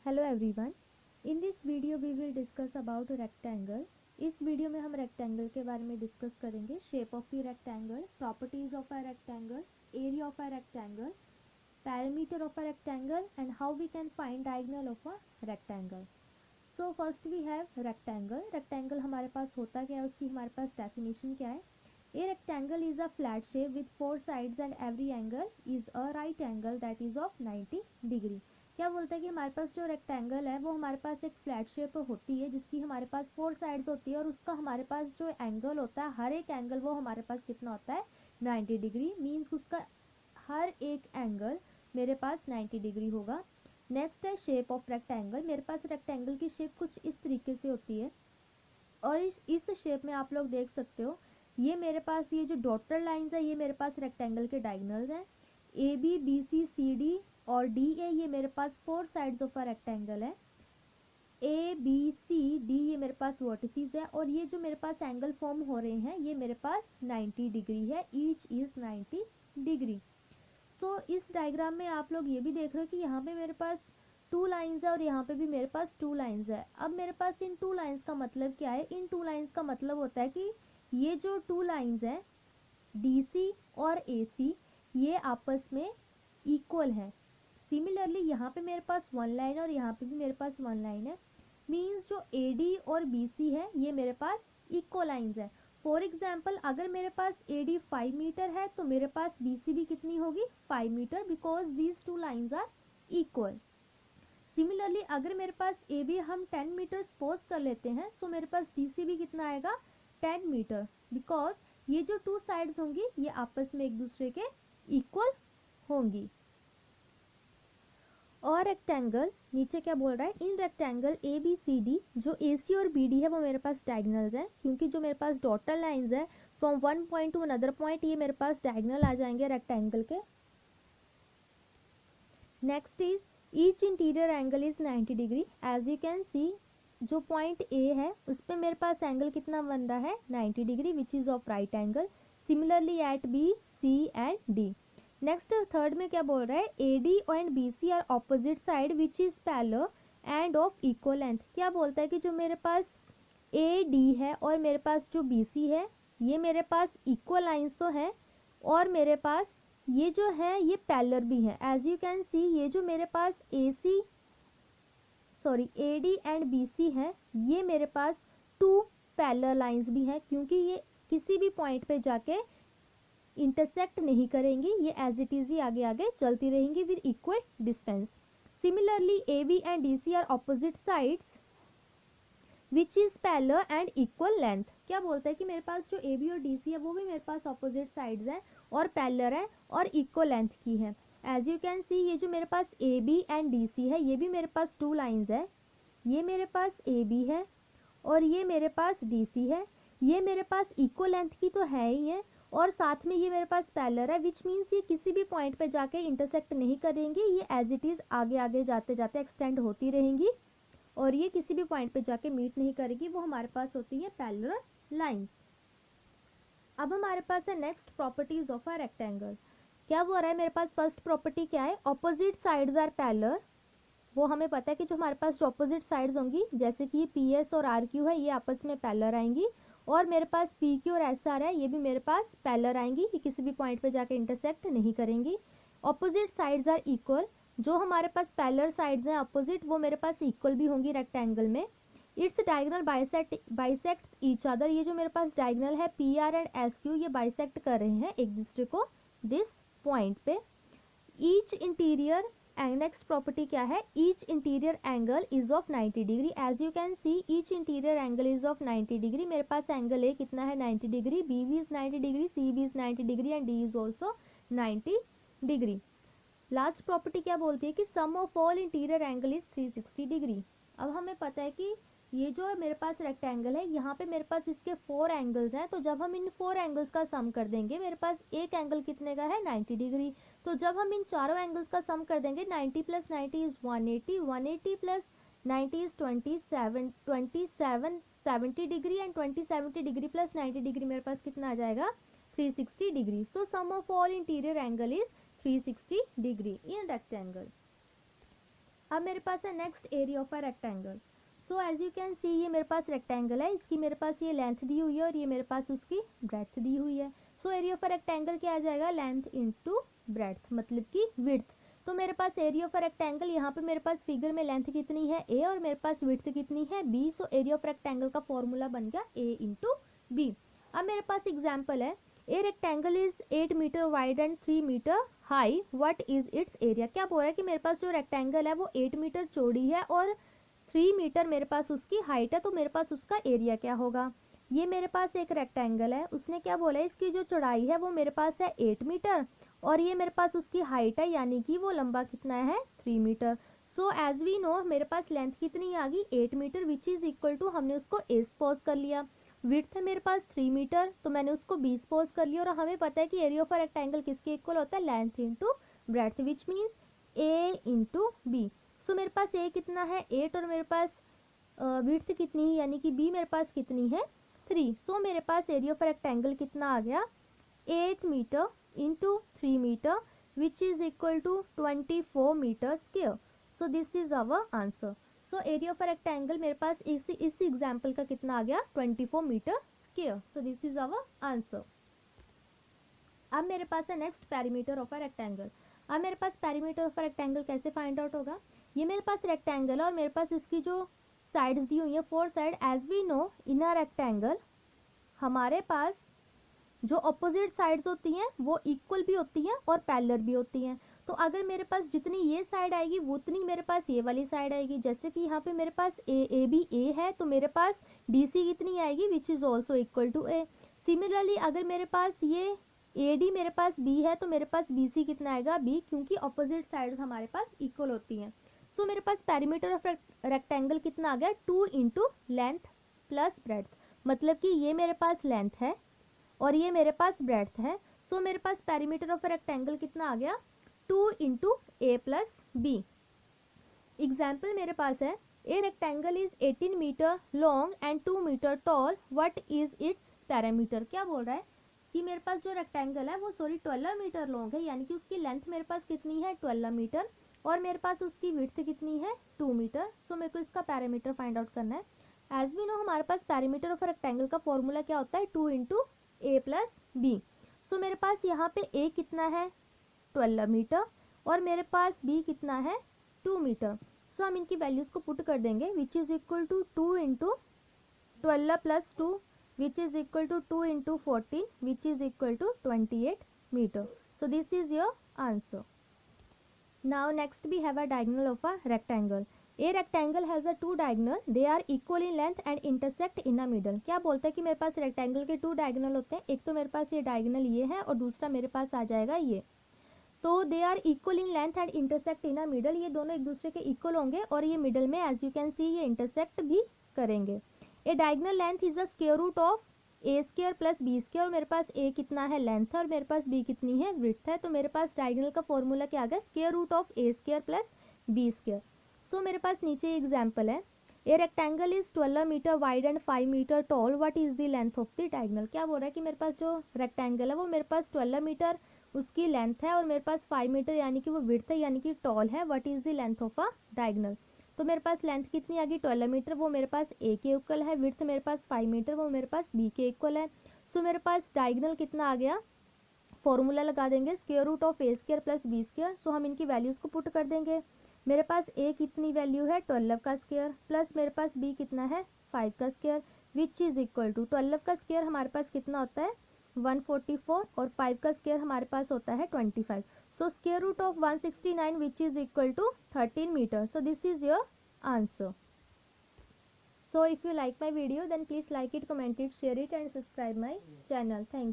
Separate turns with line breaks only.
Hello everyone. In this video we will discuss about rectangle. इस video में हम rectangle के बारे में डिस्कस करेंगे। Shape of the rectangle, properties of a rectangle, area of a rectangle, parameter of a rectangle and how we can find diagonal of a rectangle. So first we have rectangle. Rectangle हमारे पास होता क्या है, उसकी हमारे पास definition क्या है। A rectangle is a flat shape with 4 sides and every angle is a right angle that is of 90 degree. क्या बोलता है कि हमारे पास जो रेक्टेंगल है वो हमारे पास एक फ्लैट शेप होती है जिसकी हमारे पास 4 साइड्स होती है और उसका हमारे पास जो एंगल होता है, हर एक एंगल वो हमारे पास कितना होता है, 90 डिग्री। मीन्स उसका हर एक एंगल मेरे पास 90 डिग्री होगा। नेक्स्ट है शेप ऑफ रेक्टेंगल। मेरे पास रेक्टेंगल की शेप कुछ इस तरीके से होती है और इस शेप में आप लोग देख सकते हो, ये मेरे पास ये जो डॉटेड लाइंस है ये मेरे पास रेक्टेंगल के डायगोनल्स हैं। A B B C C D और डी ए ये मेरे पास 4 साइड्स ऑफ अ रेक्टेंगल है। ए बी सी डी ये मेरे पास वर्टिसेस है और ये जो मेरे पास एंगल फॉर्म हो रहे हैं ये मेरे पास 90 डिग्री है। Each is 90 degree. सो इस डायग्राम में आप लोग ये भी देख रहे हो कि यहाँ पे मेरे पास 2 लाइंस है और यहाँ पे भी मेरे पास 2 लाइंस है। अब मेरे पास इन 2 लाइंस का मतलब क्या है। इन 2 लाइंस का मतलब होता है कि ये जो 2 लाइंस है DC और AC ये आपस में इक्वल है। सिमिलरली यहाँ पे मेरे पास 1 लाइन और यहाँ पे भी मेरे पास 1 लाइन है। मीन्स जो AD और BC है ये मेरे पास इक्वल लाइंस है। फॉर एग्जाम्पल अगर मेरे पास AD 5 मीटर है तो मेरे पास BC भी कितनी होगी, 5 meter, because these 2 lines are equal. Similarly अगर मेरे पास AB हम 10 मीटर सपोज कर लेते हैं सो मेरे पास DC भी कितना आएगा, 10 मीटर, बिकॉज ये जो 2 साइड्स होंगी ये आपस में एक दूसरे के इक्वल होंगी। और रेक्टेंगल नीचे क्या बोल रहा है, in rectangle A B C D जो AC और BD है वो मेरे पास डायगोनल्स हैं, क्योंकि जो मेरे पास डॉटेड लाइंस है from one point to another point ये मेरे पास डायगोनल आ जाएंगे रेक्टेंगल के। Next is each interior angle is 90 degree. As you can see जो पॉइंट ए है उस पर मेरे पास एंगल कितना बन रहा है, 90 degree, which is of right angle. Similarly at B C and D. Next third में क्या बोल रहा है, A D and B C are opposite side which is parallel and of equal length. क्या बोलता है कि जो मेरे पास ए डी है और मेरे पास जो बी सी है ये मेरे पास इक्वल लाइंस तो है और मेरे पास ये जो है ये पैरेलल भी है। एज यू कैन सी ये जो मेरे पास A D and B C है ये मेरे पास 2 पैरेलल लाइंस भी हैं, क्योंकि ये किसी भी पॉइंट पे जाके इंटरसेक्ट नहीं करेंगी, ये एज इट इज ही आगे आगे चलती रहेंगी with equal distance. Similarly A B and D C are opposite sides which is parallel and equal length. क्या बोलता है कि मेरे पास जो ए बी और डी सी है वो भी मेरे पास ऑपोजिट साइड्स हैं और पैरेलल है और इक्वल लेंथ की है। एज यू कैन सी ये जो मेरे पास A B and D C है ये भी मेरे पास 2 लाइंस है। ये मेरे पास ए बी है और ये मेरे पास डी सी है। ये मेरे पास इक्वल लेंथ की तो है ही है और साथ में ये मेरे पास पैरेलल है, विच मीन्स ये किसी भी पॉइंट पे जाके इंटरसेक्ट नहीं करेंगी, ये एज इट इज आगे आगे जाते जाते एक्सटेंड होती रहेंगी और ये किसी भी पॉइंट पे जाके मीट नहीं करेगी। वो हमारे पास होती है पैरेलल लाइंस। अब हमारे पास है next properties of a rectangle. क्या बोल रहा है मेरे पास, फर्स्ट प्रॉपर्टी क्या है, ऑपोजिट साइड्स आर पैरेलल। वो हमें पता है कि जो हमारे पास जो ऑपोजिट साइड्स होंगी जैसे कि PS और RQ है ये आपस में पैरेलल आएंगी और मेरे पास PQ और SR है ये भी मेरे पास पैरेलल आएंगी, ये किसी भी पॉइंट पे जाके इंटरसेक्ट नहीं करेंगी। ऑपोजिट साइड्स आर इक्वल, जो हमारे पास पैरेलल साइड्स हैं अपोजिट वो मेरे पास इक्वल भी होंगी रेक्टेंगल में। It's diagonal bisects each other, ये जो मेरे पास डायगोनल है PR एंड SQ ये बाइसेक्ट कर रहे हैं एक दूसरे को दिस पॉइंट पे। ईच इंटीरियर नेक्स्ट प्रॉपर्टी क्या है, each interior angle is of 90 degree. As you can see each interior angle is of 90 degree. मेरे पास एंगल ए कितना है, 90 डिग्री, बी भी इज 90 डिग्री, सी भी is 90 degree and D is also 90 degree. Last property क्या बोलती है कि sum of all interior angle is 360 degree. अब हमें पता है कि ये जो मेरे पास रेक्टेंगल है यहाँ पे मेरे पास इसके 4 एंगल्स हैं, तो जब हम इन 4 एंगल्स का सम कर देंगे मेरे पास एक एंगल कितने का है, 90 डिग्री। तो जब हम इन चारों एंगल्स का सम कर देंगे 90 plus 90 is 180, 180 plus 90 is 27 70 degree and 70 degree plus 90 degree मेरे पास कितना आ जाएगा, 360 degree. So sum of all interior angle is 360 degree in rectangle. अब मेरे पास है next area of a rectangle. So as you can see ये मेरे पास रेक्टेंगल है, इसकी मेरे पास ये लेंथ दी हुई है और ये मेरे पास उसकी ब्रेड्थ दी हुई है। सो एरिया ऑफ अ रेक्टेंगल क्या आ जाएगा, लेंथ इंटू ब्रेड्थ मतलब कि विड्थ। तो मेरे पास एरिया ऑफ अ रेक्टेंगल, यहाँ पे मेरे पास फिगर में लेंथ कितनी है a और मेरे पास विड्थ कितनी है b। So area of rectangle का फॉर्मूला बन गया a इंटू b। अब मेरे पास एग्जाम्पल है, a rectangle is 8 meter wide and 3 meter high, what is its area. क्या बोल रहा है कि मेरे पास जो रेक्टेंगल है वो 8 मीटर चौड़ी है और 3 मीटर मेरे पास उसकी हाइट है, तो मेरे पास उसका एरिया क्या होगा। ये मेरे पास एक रेक्टेंगल है, उसने क्या बोला है, इसकी जो चौड़ाई है वो मेरे पास है 8 मीटर और ये मेरे पास उसकी हाइट है, यानी कि वो लंबा कितना है 3 meter. So as we know मेरे पास लेंथ कितनी आ गई 8 meter which is equal to, हमने उसको a सपोज कर लिया। विड्थ है मेरे पास 3 मीटर तो मैंने उसको b सपोज कर लिया। और हमें पता है कि एरिया ऑफ अ रेक्टेंगल किसके इक्वल होता है, length into breadth which means a into b। सो मेरे पास a कितना है 8 और मेरे पास विड्थ कितनी है यानी कि b मेरे पास कितनी है 3। सो मेरे पास एरिया ऑफ रेक्टेंगल कितना आ गया 8 meter into 3 meter which is equal to 24 meter square. So this is our answer. So area of rectangle मेरे पास इस एग्जाम्पल का कितना आ गया 24 meter square. So this is our answer. अब मेरे पास है next perimeter of a rectangle. अब मेरे पास पेरीमीटर ऑफ अ रेक्टेंगल कैसे फाइंड आउट होगा, ये मेरे पास रेक्टेंगल है और मेरे पास इसकी जो साइड्स दी हुई है 4 side. As we know in a rectangle हमारे पास जो अपोजिट साइड्स होती हैं वो इक्वल भी होती हैं और पैरेलल भी होती हैं। तो अगर मेरे पास जितनी ये साइड आएगी वो उतनी मेरे पास ये वाली साइड आएगी। जैसे कि यहाँ पे मेरे पास ए बी ए है तो मेरे पास डी सी कितनी आएगी which is also equal to A. Similarly अगर मेरे पास ये ए डी मेरे पास बी है तो मेरे पास बी सी कितना आएगा बी, क्योंकि अपोजिट साइड्स हमारे पास इक्वल होती हैं। सो मेरे पास पेरीमीटर ऑफ रेक्टेंगल कितना आ गया 2 इंटू लेंथ प्लस ब्रेड्थ, मतलब कि ये मेरे पास लेंथ है और ये मेरे पास ब्रेड्थ है। सो मेरे पास पेरीमीटर ऑफ रेक्टेंगल कितना आ गया 2 into A plus B. Example मेरे पास है a rectangle is 18 meter long and 2 meter tall, what is its parameter. क्या बोल रहा है कि मेरे पास जो रेक्टेंगल है वो 12 मीटर लॉन्ग है, यानी कि उसकी लेंथ मेरे पास कितनी है 12 मीटर और मेरे पास उसकी विड्थ कितनी है 2 मीटर। सो मेरे को इसका पैरामीटर फाइंड आउट करना है। एज वी नो हमारे पास पैरामीटर ऑफ रेक्टेंगल का फॉर्मूला क्या होता है 2 इंटू ए प्लस बी। सो मेरे पास यहाँ पे ए कितना है 12 मीटर और मेरे पास बी कितना है 2 मीटर। सो हम इनकी वैल्यूज को पुट कर देंगे which is equal to 2 into 12 plus 2 which is equal to 2 into 14 which is equal to 28 meter. So this is your answer. Now next we have a diagonal of a rectangle. A rectangle has a two diagonal, they are equal in length and intersect in a middle. क्या बोलता है कि मेरे पास rectangle के two diagonal होते हैं, एक तो मेरे पास ये diagonal ये है और दूसरा मेरे पास आ जाएगा ये। तो they are equal in length and intersect in a middle, ये दोनों एक दूसरे के इक्वल होंगे और ये मिडल में एज यू कैन सी ये इंटरसेक्ट भी करेंगे। A diagonal length is the square root of A square plus B square, और मेरे पास ए कितना है लेंथ है और मेरे पास बी कितनी है विड्थ है। तो मेरे पास डायगोनल का फॉर्मूला क्या आ गया square root of A square plus B square. So मेरे पास नीचे एग्जाम्पल है a rectangle is 12 metre wide and 5 metre tall, what is the length of the diagonal. क्या बोल रहा है कि मेरे पास जो रेक्टेंगल है वो मेरे पास 12 मीटर उसकी लेंथ है और मेरे पास 5 मीटर यानी कि वो विड्थ है यानी कि टॉल है, what is the length of a diagonal. तो मेरे पास लेंथ कितनी आ गई 12 मीटर, वो मेरे पास ए के इक्वल है, विड्थ मेरे पास 5 मीटर वो मेरे पास बी के इक्वल है। सो मेरे पास डायगोनल कितना आ गया, फॉर्मूला लगा देंगे square root of A square plus B square. So हम इनकी वैल्यूज को पुट कर देंगे। मेरे पास ए कितनी वैल्यू है 12 का स्क्वायर प्लस मेरे पास बी कितना है 5 का square which is equal to 12 का स्क्वायर हमारे पास कितना होता है 144 और 5 का स्क्वायर हमारे पास होता है 25। So square root of 169 which is equal to 13 meter. So this is your answer. So if you like my video then please like it, comment it, share it and subscribe my channel. Thank you.